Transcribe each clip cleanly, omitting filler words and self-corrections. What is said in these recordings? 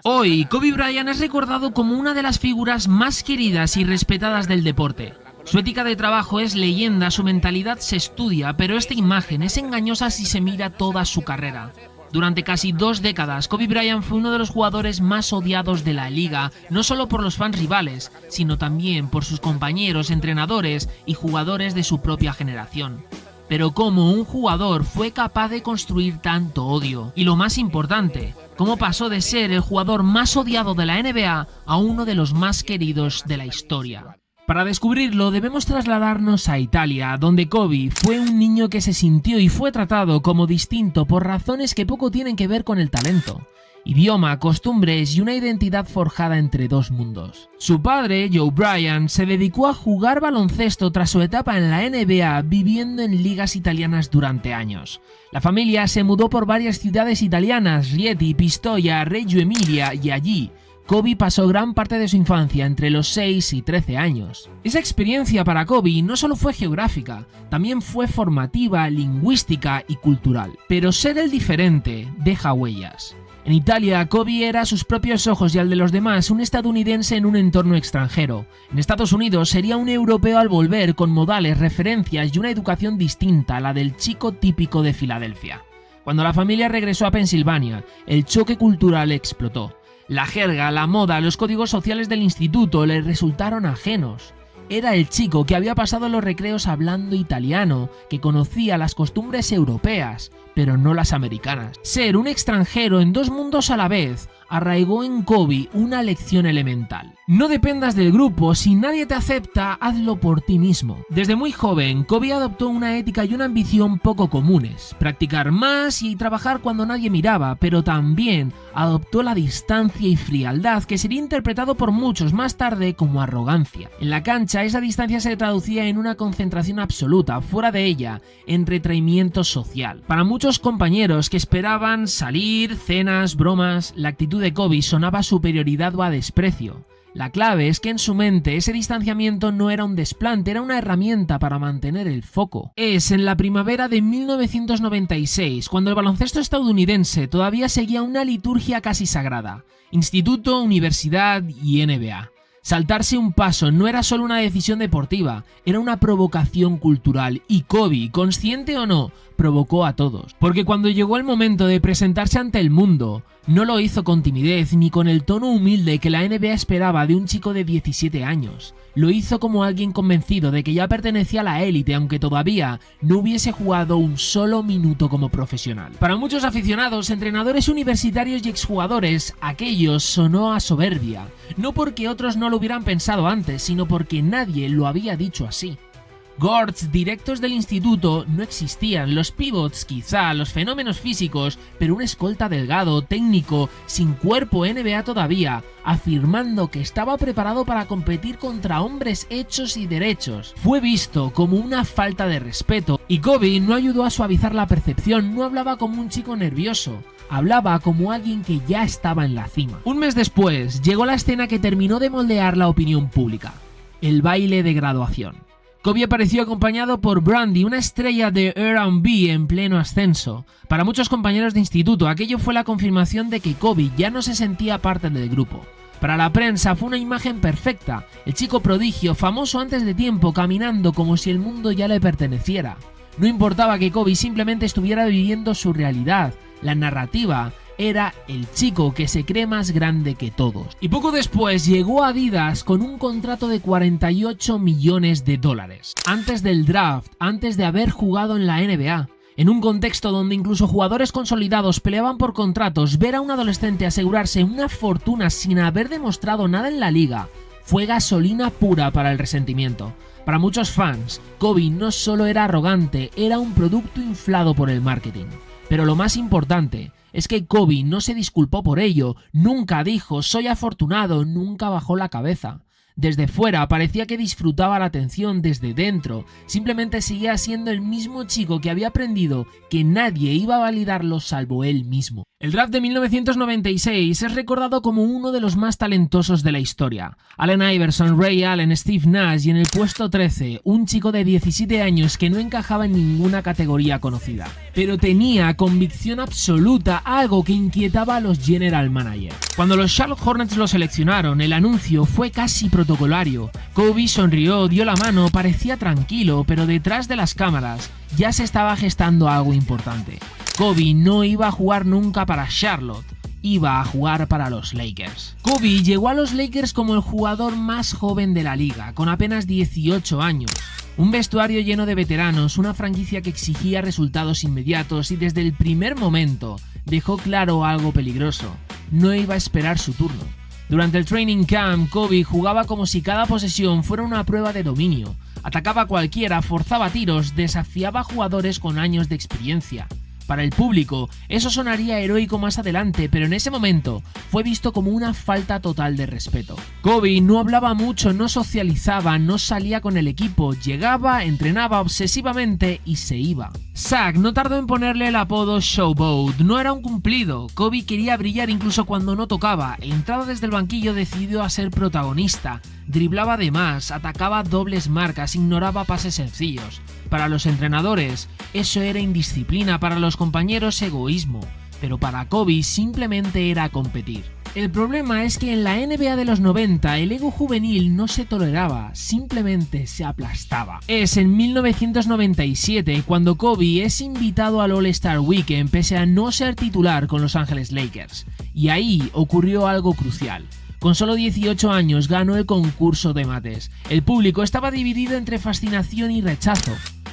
Hoy, Kobe Bryant es recordado como una de las figuras más queridas y respetadas del deporte. Su ética de trabajo es leyenda, su mentalidad se estudia, pero esta imagen es engañosa si se mira toda su carrera. Durante casi 2 décadas, Kobe Bryant fue uno de los jugadores más odiados de la liga, no solo por los fans rivales, sino también por sus compañeros, entrenadores y jugadores de su propia generación. Pero cómo un jugador fue capaz de construir tanto odio, y lo más importante, cómo pasó de ser el jugador más odiado de la NBA a uno de los más queridos de la historia. Para descubrirlo debemos trasladarnos a Italia, donde Kobe fue un niño que se sintió y fue tratado como distinto por razones que poco tienen que ver con el talento. Idioma, costumbres y una identidad forjada entre dos mundos. Su padre, Joe Bryant, se dedicó a jugar baloncesto tras su etapa en la NBA, viviendo en ligas italianas durante años. La familia se mudó por varias ciudades italianas, Rieti, Pistoia, Reggio Emilia, y allí Kobe pasó gran parte de su infancia entre los 6 y 13 años. Esa experiencia para Kobe no solo fue geográfica, también fue formativa, lingüística y cultural. Pero ser el diferente deja huellas. En Italia, Kobe era a sus propios ojos y al de los demás un estadounidense en un entorno extranjero. En Estados Unidos sería un europeo al volver con modales, referencias y una educación distinta a la del chico típico de Filadelfia. Cuando la familia regresó a Pensilvania, el choque cultural explotó. La jerga, la moda, los códigos sociales del instituto le resultaron ajenos. Era el chico que había pasado los recreos hablando italiano, que conocía las costumbres europeas, pero no las americanas. Ser un extranjero en dos mundos a la vez arraigó en Kobe una lección elemental. No dependas del grupo, si nadie te acepta, hazlo por ti mismo. Desde muy joven, Kobe adoptó una ética y una ambición poco comunes. Practicar más y trabajar cuando nadie miraba, pero también adoptó la distancia y frialdad que sería interpretado por muchos más tarde como arrogancia. En la cancha, esa distancia se traducía en una concentración absoluta, fuera de ella, en retraimiento social. Para muchos compañeros que esperaban salir, cenas, bromas, la actitud de Kobe sonaba a superioridad o a desprecio. La clave es que en su mente ese distanciamiento no era un desplante, era una herramienta para mantener el foco. Es en la primavera de 1996, cuando el baloncesto estadounidense todavía seguía una liturgia casi sagrada: instituto, universidad y NBA. Saltarse un paso no era solo una decisión deportiva, era una provocación cultural, y Kobe, consciente o no, provocó a todos. Porque cuando llegó el momento de presentarse ante el mundo, no lo hizo con timidez ni con el tono humilde que la NBA esperaba de un chico de 17 años. Lo hizo como alguien convencido de que ya pertenecía a la élite, aunque todavía no hubiese jugado un solo minuto como profesional. Para muchos aficionados, entrenadores universitarios y exjugadores, aquello sonó a soberbia. No porque otros no lo hubieran pensado antes, sino porque nadie lo había dicho así. Guards directos del instituto no existían, los pivots quizá, los fenómenos físicos, pero un escolta delgado, técnico, sin cuerpo NBA todavía, afirmando que estaba preparado para competir contra hombres hechos y derechos. Fue visto como una falta de respeto, y Kobe no ayudó a suavizar la percepción, no hablaba como un chico nervioso. Hablaba como alguien que ya estaba en la cima. Un mes después, llegó la escena que terminó de moldear la opinión pública: el baile de graduación. Kobe apareció acompañado por Brandy, una estrella de R&B en pleno ascenso. Para muchos compañeros de instituto, aquello fue la confirmación de que Kobe ya no se sentía parte del grupo. Para la prensa fue una imagen perfecta: el chico prodigio, famoso antes de tiempo, caminando como si el mundo ya le perteneciera. No importaba que Kobe simplemente estuviera viviendo su realidad, la narrativa era el chico que se cree más grande que todos. Y poco después llegó Adidas con un contrato de $48 millones. Antes del draft, antes de haber jugado en la NBA. En un contexto donde incluso jugadores consolidados peleaban por contratos, ver a un adolescente asegurarse una fortuna sin haber demostrado nada en la liga fue gasolina pura para el resentimiento. Para muchos fans, Kobe no solo era arrogante, era un producto inflado por el marketing. Pero lo más importante es que Kobe no se disculpó por ello, nunca dijo "soy afortunado", nunca bajó la cabeza. Desde fuera parecía que disfrutaba la atención, desde dentro simplemente seguía siendo el mismo chico que había aprendido que nadie iba a validarlo salvo él mismo. El draft de 1996 es recordado como uno de los más talentosos de la historia. Allen Iverson, Ray Allen, Steve Nash y en el puesto 13, un chico de 17 años que no encajaba en ninguna categoría conocida. Pero tenía convicción absoluta, algo que inquietaba a los general managers. Cuando los Charlotte Hornets lo seleccionaron, el anuncio fue casi protocolario. Kobe sonrió, dio la mano, parecía tranquilo, pero detrás de las cámaras ya se estaba gestando algo importante. Kobe no iba a jugar nunca para Charlotte, iba a jugar para los Lakers. Kobe llegó a los Lakers como el jugador más joven de la liga, con apenas 18 años. Un vestuario lleno de veteranos, una franquicia que exigía resultados inmediatos y desde el primer momento dejó claro algo peligroso: no iba a esperar su turno. Durante el training camp, Kobe jugaba como si cada posesión fuera una prueba de dominio. Atacaba a cualquiera, forzaba tiros, desafiaba a jugadores con años de experiencia. Para el público, eso sonaría heroico más adelante, pero en ese momento fue visto como una falta total de respeto. Kobe no hablaba mucho, no socializaba, no salía con el equipo, llegaba, entrenaba obsesivamente y se iba. Shaq no tardó en ponerle el apodo Showboat, no era un cumplido. Kobe quería brillar incluso cuando no tocaba. Entrado desde el banquillo, decidió a ser protagonista. Driblaba de más, atacaba dobles marcas, ignoraba pases sencillos. Para los entrenadores, eso era indisciplina, para los compañeros egoísmo, pero para Kobe simplemente era competir. El problema es que en la NBA de los 90 el ego juvenil no se toleraba, simplemente se aplastaba. Es en 1997 cuando Kobe es invitado al All-Star Weekend pese a no ser titular con Los Ángeles Lakers. Y ahí ocurrió algo crucial. Con solo 18 años ganó el concurso de mates. El público estaba dividido entre fascinación y rechazo.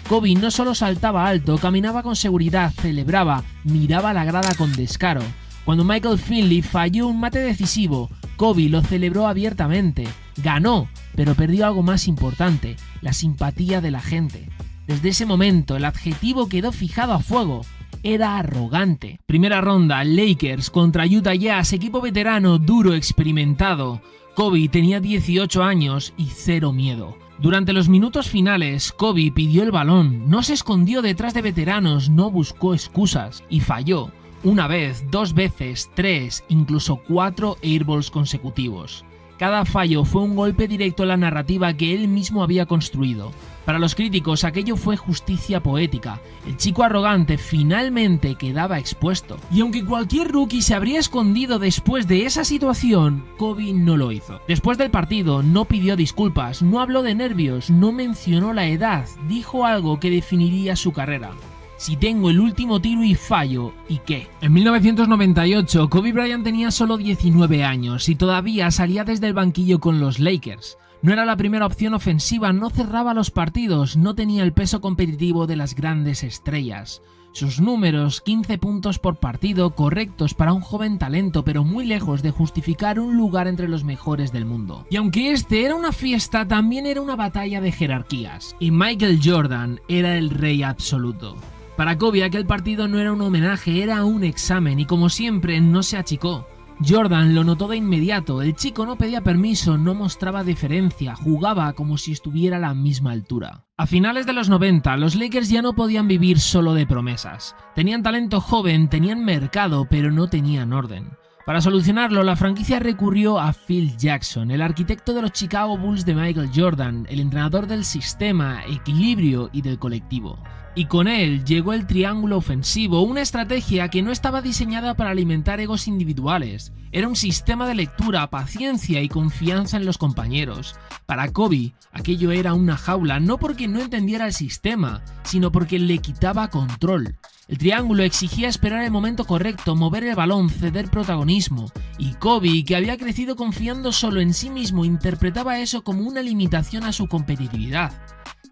Kobe no solo saltaba alto, caminaba con seguridad, celebraba, miraba la grada con descaro. Cuando Michael Finley falló un mate decisivo, Kobe lo celebró abiertamente. Ganó, pero perdió algo más importante: la simpatía de la gente. Desde ese momento el adjetivo quedó fijado a fuego: era arrogante. Primera ronda, Lakers contra Utah Jazz, equipo veterano, duro, experimentado. Kobe tenía 18 años y cero miedo. Durante los minutos finales, Kobe pidió el balón, no se escondió detrás de veteranos, no buscó excusas y falló. Una vez, dos veces, tres, incluso 4 airballs consecutivos. Cada fallo fue un golpe directo a la narrativa que él mismo había construido. Para los críticos aquello fue justicia poética. El chico arrogante finalmente quedaba expuesto. Y aunque cualquier rookie se habría escondido después de esa situación, Kobe no lo hizo. Después del partido no pidió disculpas, no habló de nervios, no mencionó la edad, dijo algo que definiría su carrera: si tengo el último tiro y fallo, ¿y qué? En 1998, Kobe Bryant tenía solo 19 años y todavía salía desde el banquillo con los Lakers. No era la primera opción ofensiva, no cerraba los partidos, no tenía el peso competitivo de las grandes estrellas. Sus números, 15 puntos por partido, correctos para un joven talento, pero muy lejos de justificar un lugar entre los mejores del mundo. Y aunque este era una fiesta, también era una batalla de jerarquías. Y Michael Jordan era el rey absoluto. Para Kobe aquel partido no era un homenaje, era un examen y como siempre no se achicó. Jordan lo notó de inmediato, el chico no pedía permiso, no mostraba deferencia, jugaba como si estuviera a la misma altura. A finales de los 90, los Lakers ya no podían vivir solo de promesas. Tenían talento joven, tenían mercado, pero no tenían orden. Para solucionarlo, la franquicia recurrió a Phil Jackson, el arquitecto de los Chicago Bulls de Michael Jordan, el entrenador del sistema, equilibrio y del colectivo. Y con él llegó el triángulo ofensivo, una estrategia que no estaba diseñada para alimentar egos individuales. Era un sistema de lectura, paciencia y confianza en los compañeros. Para Kobe, aquello era una jaula, no porque no entendiera el sistema, sino porque le quitaba control. El triángulo exigía esperar el momento correcto, mover el balón, ceder protagonismo. Y Kobe, que había crecido confiando solo en sí mismo, interpretaba eso como una limitación a su competitividad.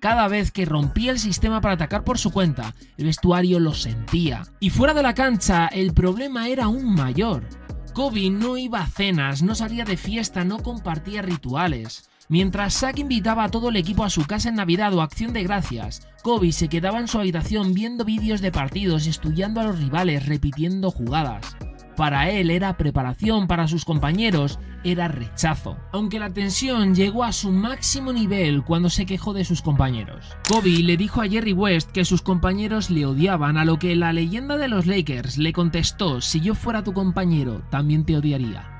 Cada vez que rompía el sistema para atacar por su cuenta, el vestuario lo sentía. Y fuera de la cancha, el problema era aún mayor. Kobe no iba a cenas, no salía de fiesta, no compartía rituales. Mientras Shaq invitaba a todo el equipo a su casa en Navidad o Acción de Gracias, Kobe se quedaba en su habitación viendo vídeos de partidos, estudiando a los rivales, repitiendo jugadas. Para él era preparación, para sus compañeros era rechazo. Aunque la tensión llegó a su máximo nivel cuando se quejó de sus compañeros. Kobe le dijo a Jerry West que sus compañeros le odiaban, a lo que la leyenda de los Lakers le contestó: si yo fuera tu compañero, también te odiaría.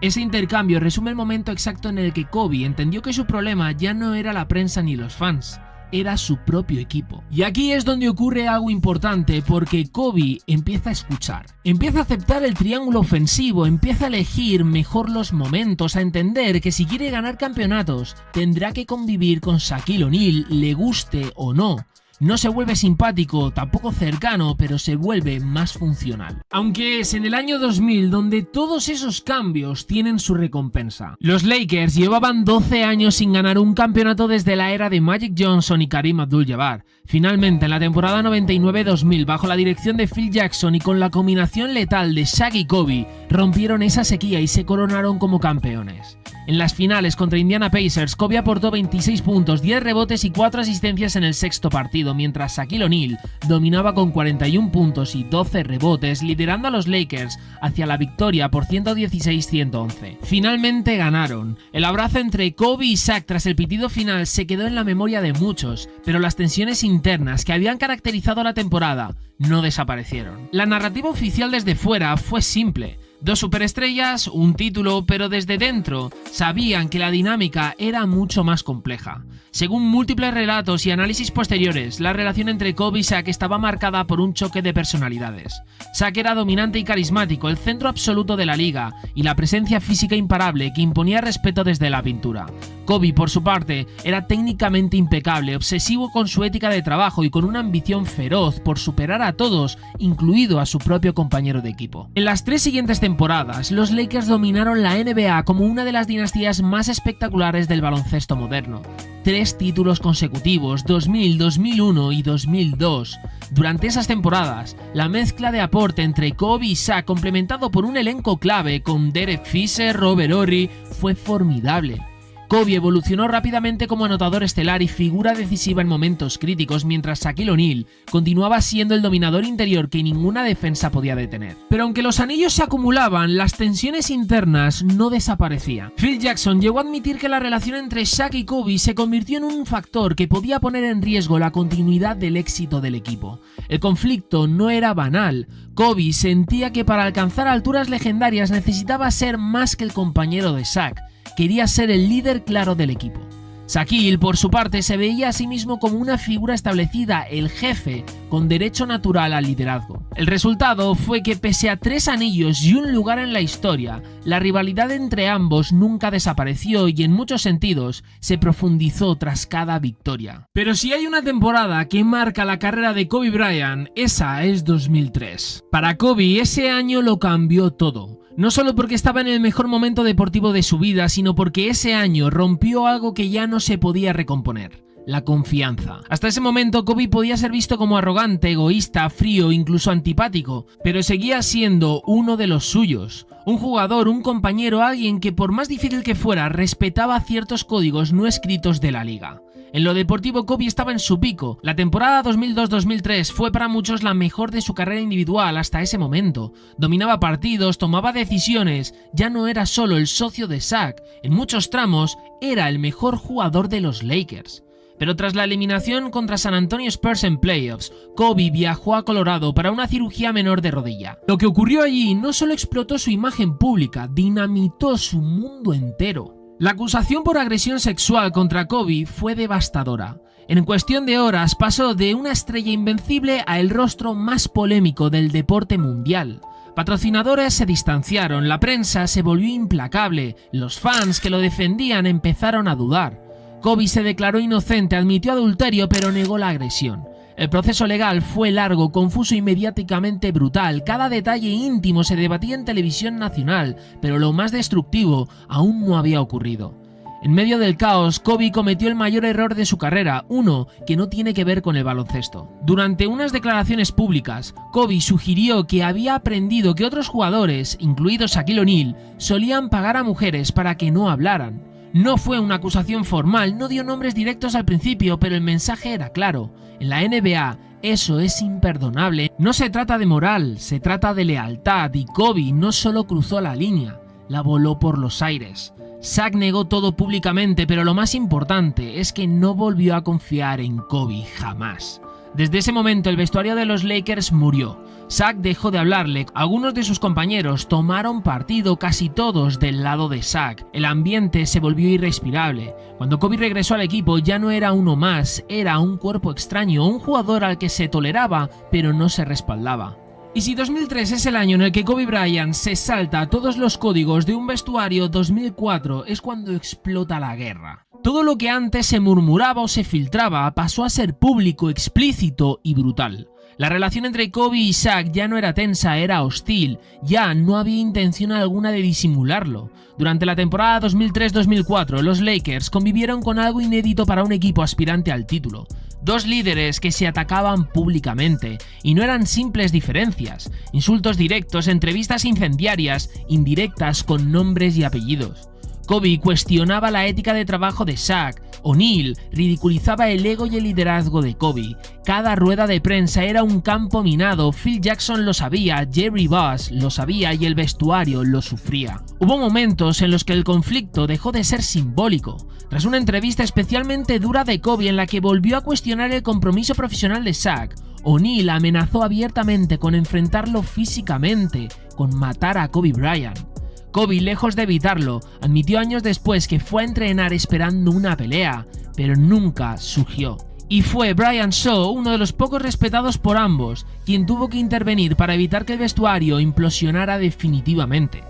Ese intercambio resume el momento exacto en el que Kobe entendió que su problema ya no era la prensa ni los fans, era su propio equipo. Y aquí es donde ocurre algo importante, porque Kobe empieza a escuchar, empieza a aceptar el triángulo ofensivo, empieza a elegir mejor los momentos, a entender que si quiere ganar campeonatos tendrá que convivir con Shaquille O'Neal, le guste o no. No se vuelve simpático, tampoco cercano, pero se vuelve más funcional. Aunque es en el año 2000 donde todos esos cambios tienen su recompensa. Los Lakers llevaban 12 años sin ganar un campeonato desde la era de Magic Johnson y Kareem Abdul-Jabbar. Finalmente, en la temporada 99-2000, bajo la dirección de Phil Jackson y con la combinación letal de Shaq y Kobe, rompieron esa sequía y se coronaron como campeones. En las finales contra Indiana Pacers, Kobe aportó 26 puntos, 10 rebotes y 4 asistencias en el sexto partido, mientras Shaquille O'Neal dominaba con 41 puntos y 12 rebotes, liderando a los Lakers hacia la victoria por 116-111. Finalmente ganaron. El abrazo entre Kobe y Shaq tras el pitido final se quedó en la memoria de muchos, pero las tensiones internas que habían caracterizado la temporada no desaparecieron. La narrativa oficial desde fuera fue simple: 2 superestrellas, un título, pero desde dentro sabían que la dinámica era mucho más compleja. Según múltiples relatos y análisis posteriores, la relación entre Kobe y Shaq estaba marcada por un choque de personalidades. Shaq era dominante y carismático, el centro absoluto de la liga y la presencia física imparable que imponía respeto desde la pintura. Kobe, por su parte, era técnicamente impecable, obsesivo con su ética de trabajo y con una ambición feroz por superar a todos, incluido a su propio compañero de equipo. En las 3 siguientes temporadas, los Lakers dominaron la NBA como una de las dinastías más espectaculares del baloncesto moderno. 3 títulos consecutivos, 2000, 2001 y 2002. Durante esas temporadas, la mezcla de aporte entre Kobe y Shaq, complementado por un elenco clave con Derek Fisher, Robert Horry, fue formidable. Kobe evolucionó rápidamente como anotador estelar y figura decisiva en momentos críticos, mientras Shaquille O'Neal continuaba siendo el dominador interior que ninguna defensa podía detener. Pero aunque los anillos se acumulaban, las tensiones internas no desaparecían. Phil Jackson llegó a admitir que la relación entre Shaq y Kobe se convirtió en un factor que podía poner en riesgo la continuidad del éxito del equipo. El conflicto no era banal. Kobe sentía que para alcanzar alturas legendarias necesitaba ser más que el compañero de Shaq. Quería ser el líder claro del equipo. Shaquille, por su parte, se veía a sí mismo como una figura establecida, el jefe, con derecho natural al liderazgo. El resultado fue que, pese a 3 anillos y un lugar en la historia, la rivalidad entre ambos nunca desapareció y en muchos sentidos se profundizó tras cada victoria. Pero si hay una temporada que marca la carrera de Kobe Bryant, esa es 2003. Para Kobe, ese año lo cambió todo. No solo porque estaba en el mejor momento deportivo de su vida, sino porque ese año rompió algo que ya no se podía recomponer: la confianza. Hasta ese momento Kobe podía ser visto como arrogante, egoísta, frío, incluso antipático, pero seguía siendo uno de los suyos. Un jugador, un compañero, alguien que por más difícil que fuera, respetaba ciertos códigos no escritos de la liga. En lo deportivo, Kobe estaba en su pico. La temporada 2002-2003 fue para muchos la mejor de su carrera individual hasta ese momento. Dominaba partidos, tomaba decisiones, ya no era solo el socio de Shaq, en muchos tramos era el mejor jugador de los Lakers. Pero tras la eliminación contra San Antonio Spurs en playoffs, Kobe viajó a Colorado para una cirugía menor de rodilla. Lo que ocurrió allí no solo explotó su imagen pública, dinamitó su mundo entero. La acusación por agresión sexual contra Kobe fue devastadora. En cuestión de horas pasó de una estrella invencible a el rostro más polémico del deporte mundial. Patrocinadores se distanciaron, la prensa se volvió implacable, los fans que lo defendían empezaron a dudar. Kobe se declaró inocente, admitió adulterio, pero negó la agresión. El proceso legal fue largo, confuso y mediáticamente brutal. Cada detalle íntimo se debatía en televisión nacional, pero lo más destructivo aún no había ocurrido. En medio del caos, Kobe cometió el mayor error de su carrera, uno que no tiene que ver con el baloncesto. Durante unas declaraciones públicas, Kobe sugirió que había aprendido que otros jugadores, incluidos Shaquille O'Neal, solían pagar a mujeres para que no hablaran. No fue una acusación formal, no dio nombres directos al principio, pero el mensaje era claro. En la NBA, Eso es imperdonable. No se trata de moral, se trata de lealtad, y Kobe no solo cruzó la línea, la voló por los aires. Shaq negó todo públicamente, pero lo más importante es que no volvió a confiar en Kobe jamás. Desde ese momento el vestuario de los Lakers murió. Shaq dejó de hablarle, algunos de sus compañeros tomaron partido, casi todos del lado de Shaq. El ambiente se volvió irrespirable. Cuando Kobe regresó al equipo ya no era uno más, era un cuerpo extraño, un jugador al que se toleraba pero no se respaldaba. Y si 2003 es el año en el que Kobe Bryant se salta todos los códigos de un vestuario, 2004 es cuando explota la guerra. Todo lo que antes se murmuraba o se filtraba pasó a ser público, explícito y brutal. La relación entre Kobe y Shaq ya no era tensa, era hostil, ya no había intención alguna de disimularlo. Durante la temporada 2003-2004, los Lakers convivieron con algo inédito para un equipo aspirante al título. Dos líderes que se atacaban públicamente, y no eran simples diferencias, insultos directos, entrevistas incendiarias, indirectas con nombres y apellidos. Kobe cuestionaba la ética de trabajo de Shaq, O'Neal ridiculizaba el ego y el liderazgo de Kobe. Cada rueda de prensa era un campo minado, Phil Jackson lo sabía, Jerry Buss lo sabía y el vestuario lo sufría. Hubo momentos en los que el conflicto dejó de ser simbólico. Tras una entrevista especialmente dura de Kobe en la que volvió a cuestionar el compromiso profesional de Shaq, O'Neal amenazó abiertamente con enfrentarlo físicamente, con matar a Kobe Bryant. Kobe, lejos de evitarlo, admitió años después que fue a entrenar esperando una pelea, pero nunca surgió. Y fue Brian Shaw, uno de los pocos respetados por ambos, quien tuvo que intervenir para evitar que el vestuario implosionara definitivamente.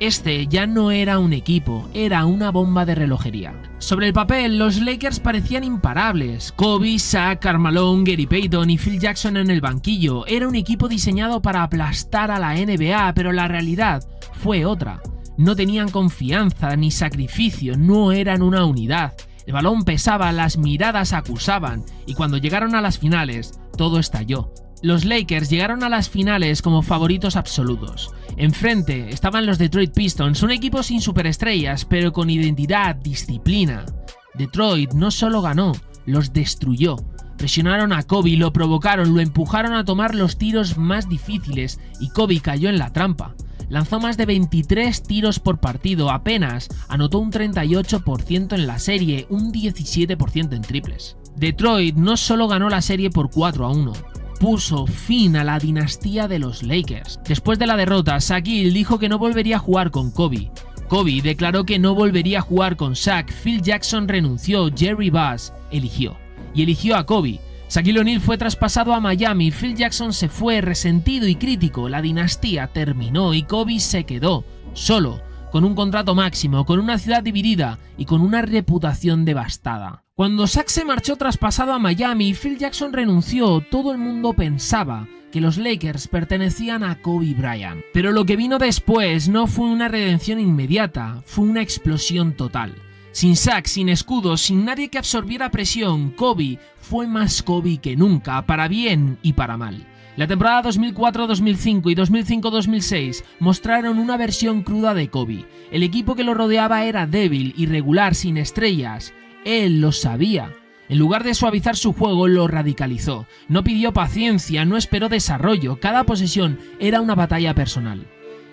Este ya no era un equipo, era una bomba de relojería. Sobre el papel, los Lakers parecían imparables. Kobe, Shaq, Karl Malone, Gary Payton y Phil Jackson en el banquillo. Era un equipo diseñado para aplastar a la NBA, pero la realidad fue otra. No tenían confianza ni sacrificio, no eran una unidad. El balón pesaba, las miradas acusaban, y cuando llegaron a las finales, todo estalló. Los Lakers llegaron a las finales como favoritos absolutos. Enfrente estaban los Detroit Pistons, un equipo sin superestrellas, pero con identidad, disciplina. Detroit no solo ganó, los destruyó. Presionaron a Kobe, lo provocaron, lo empujaron a tomar los tiros más difíciles y Kobe cayó en la trampa. Lanzó más de 23 tiros por partido, apenas anotó un 38% en la serie, un 17% en triples. Detroit no solo ganó la serie por 4-1. Puso fin a la dinastía de los Lakers. Después de la derrota, Shaquille dijo que no volvería a jugar con Kobe. Kobe declaró que no volvería a jugar con Shaq. Phil Jackson renunció, Jerry Buss eligió. Y eligió a Kobe. Shaquille O'Neal fue traspasado a Miami, Phil Jackson se fue resentido y crítico. La dinastía terminó y Kobe se quedó solo, con un contrato máximo, con una ciudad dividida y con una reputación devastada. Cuando Shaq se marchó traspasado a Miami y Phil Jackson renunció, todo el mundo pensaba que los Lakers pertenecían a Kobe Bryant. Pero lo que vino después no fue una redención inmediata, fue una explosión total. Sin Shaq, sin escudos, sin nadie que absorbiera presión, Kobe fue más Kobe que nunca, para bien y para mal. La temporada 2004-2005 y 2005-2006 mostraron una versión cruda de Kobe. El equipo que lo rodeaba era débil, irregular, sin estrellas. Él lo sabía. En lugar de suavizar su juego, lo radicalizó. No pidió paciencia, no esperó desarrollo. Cada posesión era una batalla personal.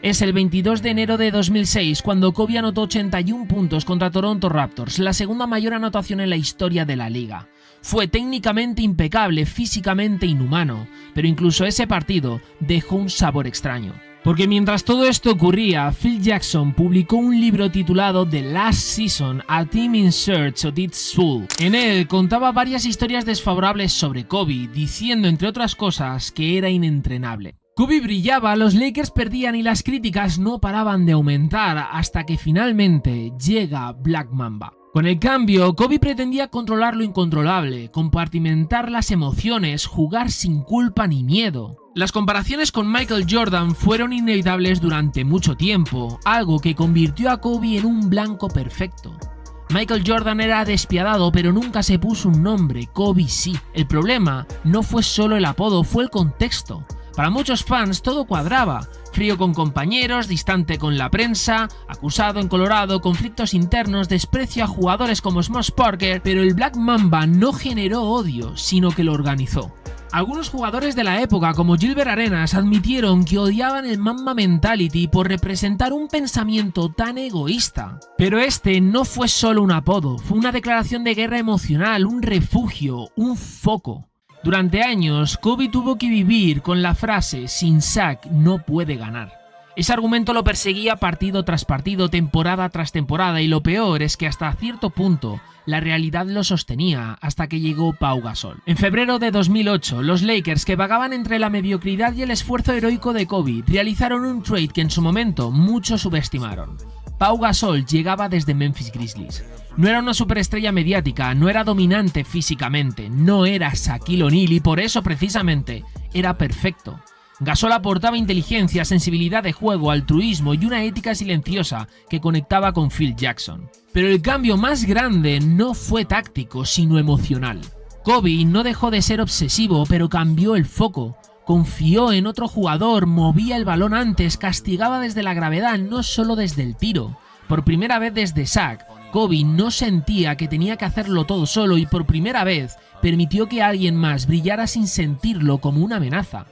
Es el 22 de enero de 2006 cuando Kobe anotó 81 puntos contra Toronto Raptors, la segunda mayor anotación en la historia de la liga. Fue técnicamente impecable, físicamente inhumano, pero incluso ese partido dejó un sabor extraño. Porque mientras todo esto ocurría, Phil Jackson publicó un libro titulado The Last Season, A Team in Search of Its Soul. En él contaba varias historias desfavorables sobre Kobe, diciendo entre otras cosas que era inentrenable. Kobe brillaba, los Lakers perdían y las críticas no paraban de aumentar hasta que finalmente llega Black Mamba. Con el cambio, Kobe pretendía controlar lo incontrolable, compartimentar las emociones, jugar sin culpa ni miedo. Las comparaciones con Michael Jordan fueron inevitables durante mucho tiempo, algo que convirtió a Kobe en un blanco perfecto. Michael Jordan era despiadado, pero nunca se puso un nombre, Kobe sí. El problema no fue solo el apodo, fue el contexto. Para muchos fans todo cuadraba, frío con compañeros, distante con la prensa, acusado en Colorado, conflictos internos, desprecio a jugadores como Smush Parker, pero el Black Mamba no generó odio, sino que lo organizó. Algunos jugadores de la época, como Gilbert Arenas, admitieron que odiaban el Mamba Mentality por representar un pensamiento tan egoísta. Pero este no fue solo un apodo, fue una declaración de guerra emocional, un refugio, un foco. Durante años, Kobe tuvo que vivir con la frase "sin Shaq no puede ganar". Ese argumento lo perseguía partido tras partido, temporada tras temporada, y lo peor es que hasta cierto punto la realidad lo sostenía hasta que llegó Pau Gasol. En febrero de 2008, los Lakers, que vagaban entre la mediocridad y el esfuerzo heroico de Kobe, realizaron un trade que en su momento muchos subestimaron. Pau Gasol llegaba desde Memphis Grizzlies. No era una superestrella mediática, no era dominante físicamente, no era Shaquille O'Neal y por eso precisamente era perfecto. Gasol aportaba inteligencia, sensibilidad de juego, altruismo y una ética silenciosa que conectaba con Phil Jackson. Pero el cambio más grande no fue táctico, sino emocional. Kobe no dejó de ser obsesivo, pero cambió el foco. Confió en otro jugador, movía el balón antes, castigaba desde la gravedad, no solo desde el tiro. Por primera vez desde Shaq, Kobe no sentía que tenía que hacerlo todo solo y por primera vez permitió que alguien más brillara sin sentirlo como una amenaza.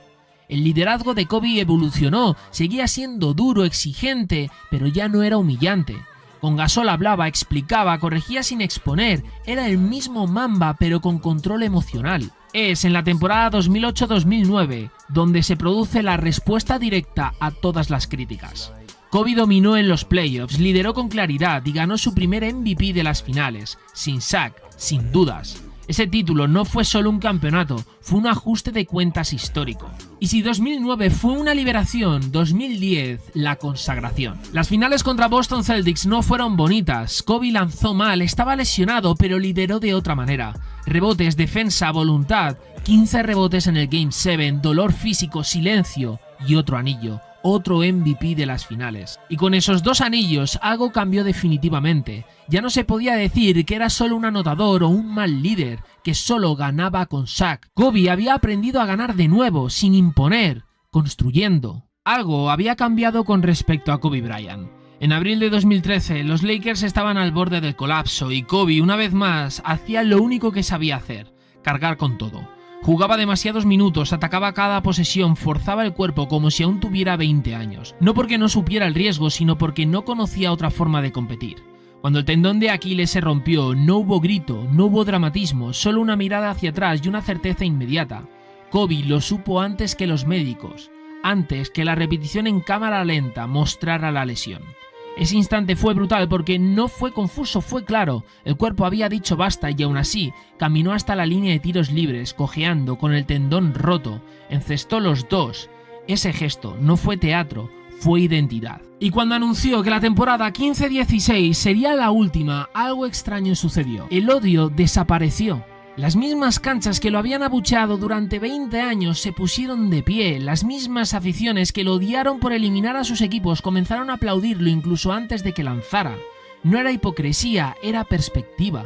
El liderazgo de Kobe evolucionó, seguía siendo duro, exigente, pero ya no era humillante. Con Gasol hablaba, explicaba, corregía sin exponer, era el mismo Mamba pero con control emocional. Es en la temporada 2008-2009 donde se produce la respuesta directa a todas las críticas. Kobe dominó en los playoffs, lideró con claridad y ganó su primer MVP de las finales, sin Shaq, sin dudas. Ese título no fue solo un campeonato, fue un ajuste de cuentas histórico. Y si 2009 fue una liberación, 2010 la consagración. Las finales contra Boston Celtics no fueron bonitas, Kobe lanzó mal, estaba lesionado, pero lideró de otra manera. Rebotes, defensa, voluntad, 15 rebotes en el Game 7, dolor físico, silencio y otro anillo. Otro MVP de las finales. Y con esos dos anillos algo cambió definitivamente. Ya no se podía decir que era solo un anotador o un mal líder, que solo ganaba con Shaq. Kobe había aprendido a ganar de nuevo, sin imponer, construyendo. Algo había cambiado con respecto a Kobe Bryant. En abril de 2013, los Lakers estaban al borde del colapso y Kobe, una vez más, hacía lo único que sabía hacer: cargar con todo. Jugaba demasiados minutos, atacaba cada posesión, forzaba el cuerpo como si aún tuviera 20 años. No porque no supiera el riesgo, sino porque no conocía otra forma de competir. Cuando el tendón de Aquiles se rompió, no hubo grito, no hubo dramatismo, solo una mirada hacia atrás y una certeza inmediata. Kobe lo supo antes que los médicos, antes que la repetición en cámara lenta mostrara la lesión. Ese instante fue brutal porque no fue confuso, fue claro. El cuerpo había dicho basta y aún así caminó hasta la línea de tiros libres, cojeando, con el tendón roto. Encestó los dos. Ese gesto no fue teatro, fue identidad. Y cuando anunció que la temporada 15-16 sería la última, algo extraño sucedió. El odio desapareció. Las mismas canchas que lo habían abucheado durante 20 años se pusieron de pie, las mismas aficiones que lo odiaron por eliminar a sus equipos comenzaron a aplaudirlo incluso antes de que lanzara. No era hipocresía, era perspectiva.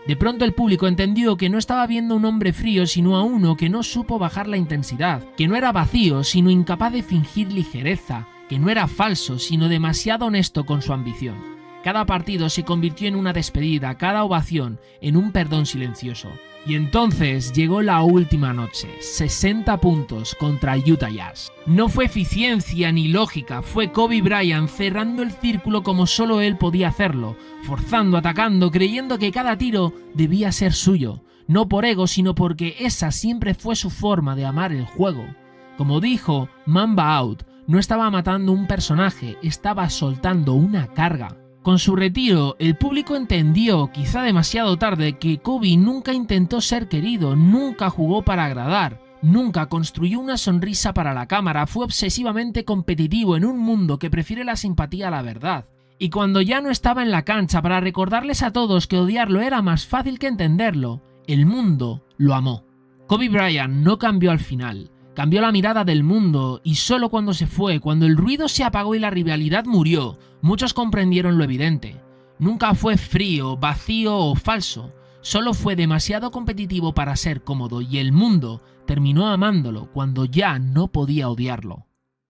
De pronto el público entendió que no estaba viendo a un hombre frío sino a uno que no supo bajar la intensidad, que no era vacío sino incapaz de fingir ligereza, que no era falso sino demasiado honesto con su ambición. Cada partido se convirtió en una despedida, cada ovación en un perdón silencioso. Y entonces llegó la última noche, 60 puntos contra Utah Jazz. No fue eficiencia ni lógica, fue Kobe Bryant cerrando el círculo como solo él podía hacerlo, forzando, atacando, creyendo que cada tiro debía ser suyo, no por ego sino porque esa siempre fue su forma de amar el juego. Como dijo Mamba Out, no estaba matando un personaje, estaba soltando una carga. Con su retiro, el público entendió, quizá demasiado tarde, que Kobe nunca intentó ser querido, nunca jugó para agradar, nunca construyó una sonrisa para la cámara, fue obsesivamente competitivo en un mundo que prefiere la simpatía a la verdad. Y cuando ya no estaba en la cancha para recordarles a todos que odiarlo era más fácil que entenderlo, el mundo lo amó. Kobe Bryant no cambió al final. Cambió la mirada del mundo y solo cuando se fue, cuando el ruido se apagó y la rivalidad murió, muchos comprendieron lo evidente. Nunca fue frío, vacío o falso, solo fue demasiado competitivo para ser cómodo y el mundo terminó amándolo cuando ya no podía odiarlo.